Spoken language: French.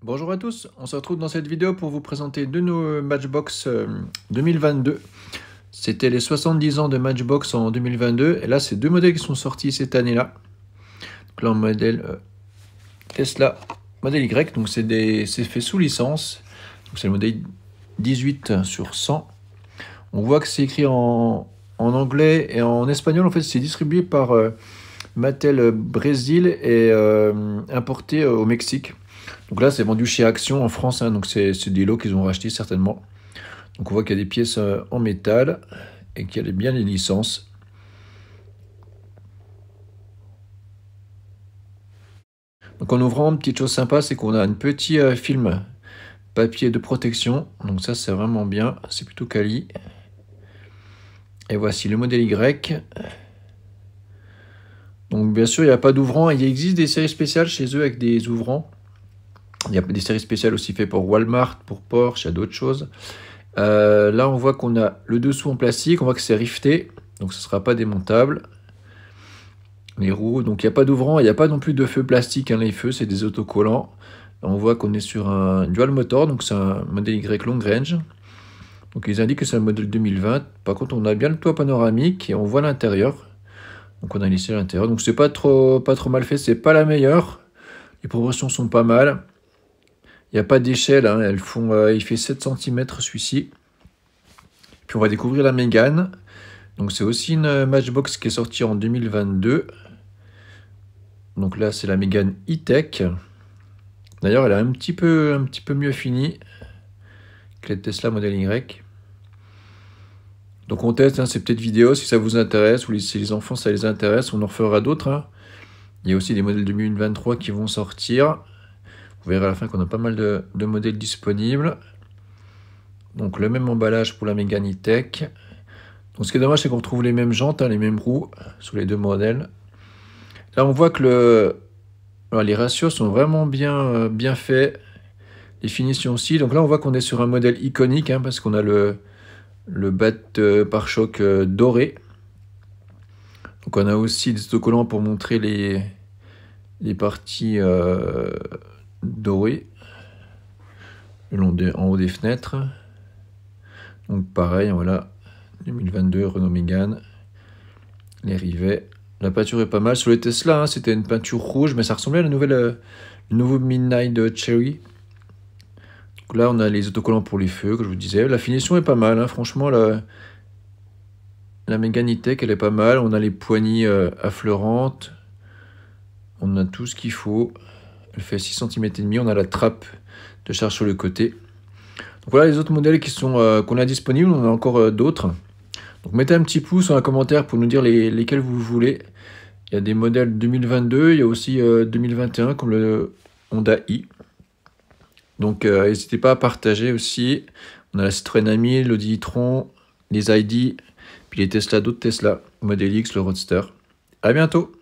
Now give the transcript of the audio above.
Bonjour à tous, on se retrouve dans cette vidéo pour vous présenter deux nos Matchbox 2022. C'était les 70 ans de Matchbox en 2022 et là c'est deux modèles qui sont sortis cette année-là. Donc là, modèle Tesla modèle Y, donc c'est fait sous licence. Donc c'est le modèle 18/100. On voit que c'est écrit en anglais et en espagnol. En fait, c'est distribué par Mattel Brésil et importé au Mexique. Donc là, c'est vendu chez Action en France, hein, donc c'est des lots qu'ils ont rachetés certainement. Donc on voit qu'il y a des pièces en métal et qu'il y a bien les licences. Donc en ouvrant, une petite chose sympa, c'est qu'on a un petit film papier de protection. Donc ça, c'est vraiment bien, c'est plutôt quali. Et voici le modèle Y. Donc bien sûr, il n'y a pas d'ouvrant. Il existe des séries spéciales chez eux avec des ouvrants. Il y a des séries spéciales aussi faites pour Walmart, pour Porsche, il y a d'autres choses. Là, on voit qu'on a le dessous en plastique, on voit que c'est rifté, donc ce ne sera pas démontable. Les roues, donc il n'y a pas d'ouvrant, il n'y a pas non plus de feu plastique, hein, les feux, c'est des autocollants. Là, on voit qu'on est sur un dual motor, donc c'est un modèle Y long range. Donc ils indiquent que c'est un modèle 2020. Par contre, on a bien le toit panoramique et on voit l'intérieur. Donc on a laissé l'intérieur, donc c'est pas trop mal fait, c'est pas la meilleure. Les proportions sont pas mal. Il n'y a pas d'échelle, hein, il fait 7 cm celui-ci. Puis on va découvrir la Mégane. Donc c'est aussi une Matchbox qui est sortie en 2022. Donc là c'est la Mégane E-Tech. D'ailleurs elle est un petit peu mieux finie que la Tesla Model Y. Donc on teste, hein, ces petites vidéos si ça vous intéresse ou si les enfants ça les intéresse, on en refera d'autres. Hein. Il y a aussi des modèles 2023 qui vont sortir. Vous verrez à la fin qu'on a pas mal de modèles disponibles. Donc le même emballage pour la Mégane E-Tech. Donc ce qui est dommage, c'est qu'on retrouve les mêmes jantes, hein, les mêmes roues sur les deux modèles. Là, on voit que les ratios sont vraiment bien faits. Les finitions aussi. Donc là, on voit qu'on est sur un modèle iconique, hein, parce qu'on a le pare-choc doré. Donc on a aussi des autocollants pour montrer les parties dorées en haut des fenêtres. Donc pareil, voilà, 2022 Renault Mégane, les rivets. La peinture est pas mal. Sur les Tesla, hein, c'était une peinture rouge, mais ça ressemblait à le nouveau Midnight Cherry. Donc là, on a les autocollants pour les feux, que je vous disais. La finition est pas mal, hein, franchement. La Mégane E-Tech, elle est pas mal. On a les poignées affleurantes. On a tout ce qu'il faut. Elle fait 6 cm et demi. On a la trappe de charge sur le côté. Donc voilà les autres modèles qu'on a disponibles. On a encore d'autres. Donc mettez un petit pouce en commentaire pour nous dire lesquels vous voulez. Il y a des modèles 2022, il y a aussi 2021 comme le Honda i. Donc n'hésitez pas à partager aussi. On a la Citroën Ami, l'Audi e-tron, les ID, puis les Tesla, d'autres Tesla, Model X, le Roadster. À bientôt!